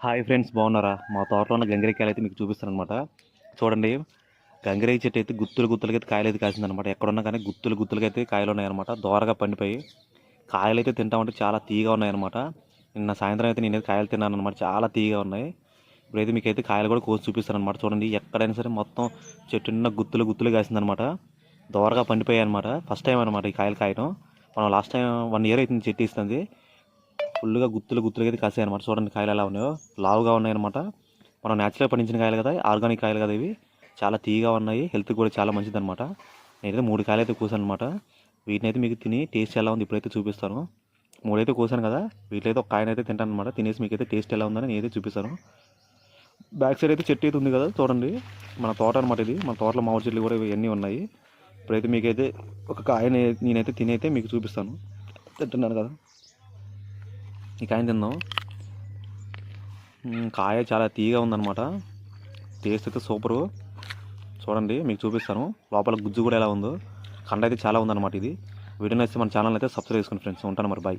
Hi friends, బాగున్నారా? మా తోటలో ఉన్న గంగిరేకాయలు అయితే మీకు చూపిస్తానమాట. చూడండి, గంగిరేయి చెట్టు అయితే గుత్తులు గుత్తులకి అయితే కాయలు అయితే కాసిందనమాట. ఎక్కడున్నా కానీ గుత్తులు గుత్తులకి అయితే కాయలు ఉన్నాయన్నమాట. దోరగా పండిపోయి కాయలు అయితే తింటా ఉంటే చాలా తీయగా ఉన్నాయన్నమాట. నిన్న సాయంత్రం అయితే నేనైతే కాయలు తిన్నాను అనమాట. చాలా తీయగా ఉన్నాయి. ఇప్పుడైతే మీకైతే కాయలు కూడా కోసి చూపిస్తాను అనమాట. చూడండి, ఎక్కడైనా సరే మొత్తం చెట్టు నిన్న గుత్తులు గుత్తులు కాసిందనమాట. దోరగా పండిపోయాయి అనమాట. ఫస్ట్ టైం అనమాట ఈ కాయలు కాయడం. మనం లాస్ట్ టైం 1 ఇయర్ అయితే చెట్టు ఇస్తుంది. ఫుల్గా గుత్తులు గుత్తులుగా అయితే కాసాయి అనమాట. చూడండి కాయలు ఎలా ఉన్నాయో, లావుగా ఉన్నాయన్నమాట. మనం న్యాచురల్గా పండించిన కాయలు కదా, ఆర్గానిక్ కాయలు కదా ఇవి. చాలా తీయగా ఉన్నాయి, హెల్త్ కూడా చాలా మంచిది అనమాట. నేనైతే 3 కాయలు అయితే కూసాను అనమాట. వీటిని అయితే మీకు తిని టేస్ట్ ఎలా ఉంది ఇప్పుడైతే చూపిస్తాను. 3 అయితే కూసాను కదా, వీటిలో అయితే ఒక కాయనైతే తింటాను అనమాట. తినేసి మీకు అయితే టేస్ట్ ఎలా ఉందని నేనైతే చూపిస్తాను. బ్యాక్ సైడ్ అయితే చెట్టు అయితే ఉంది కదా, చూడండి. మన తోట అనమాట ఇది. మన తోటలో మామిడి చెట్లు కూడా ఇవన్నీ ఉన్నాయి. ఇప్పుడైతే మీకైతే ఒక కాయని నేనైతే తినైతే మీకు చూపిస్తాను. తింటున్నాను కదా, ఈ కాయని తిందాం. కాయ చాలా తీయగా ఉందన్నమాట. టేస్ట్ అయితే సూపరు. చూడండి, మీకు చూపిస్తాను లోపల గుజ్జు కూడా ఎలా ఉందో. కండ అయితే చాలా ఉందన్నమాట. ఇది వీడియో నచ్చితే మన ఛానల్ అయితే సబ్స్క్రైబ్ చేసుకోండి ఫ్రెండ్స్. ఉంటాను మరి, బాయ్.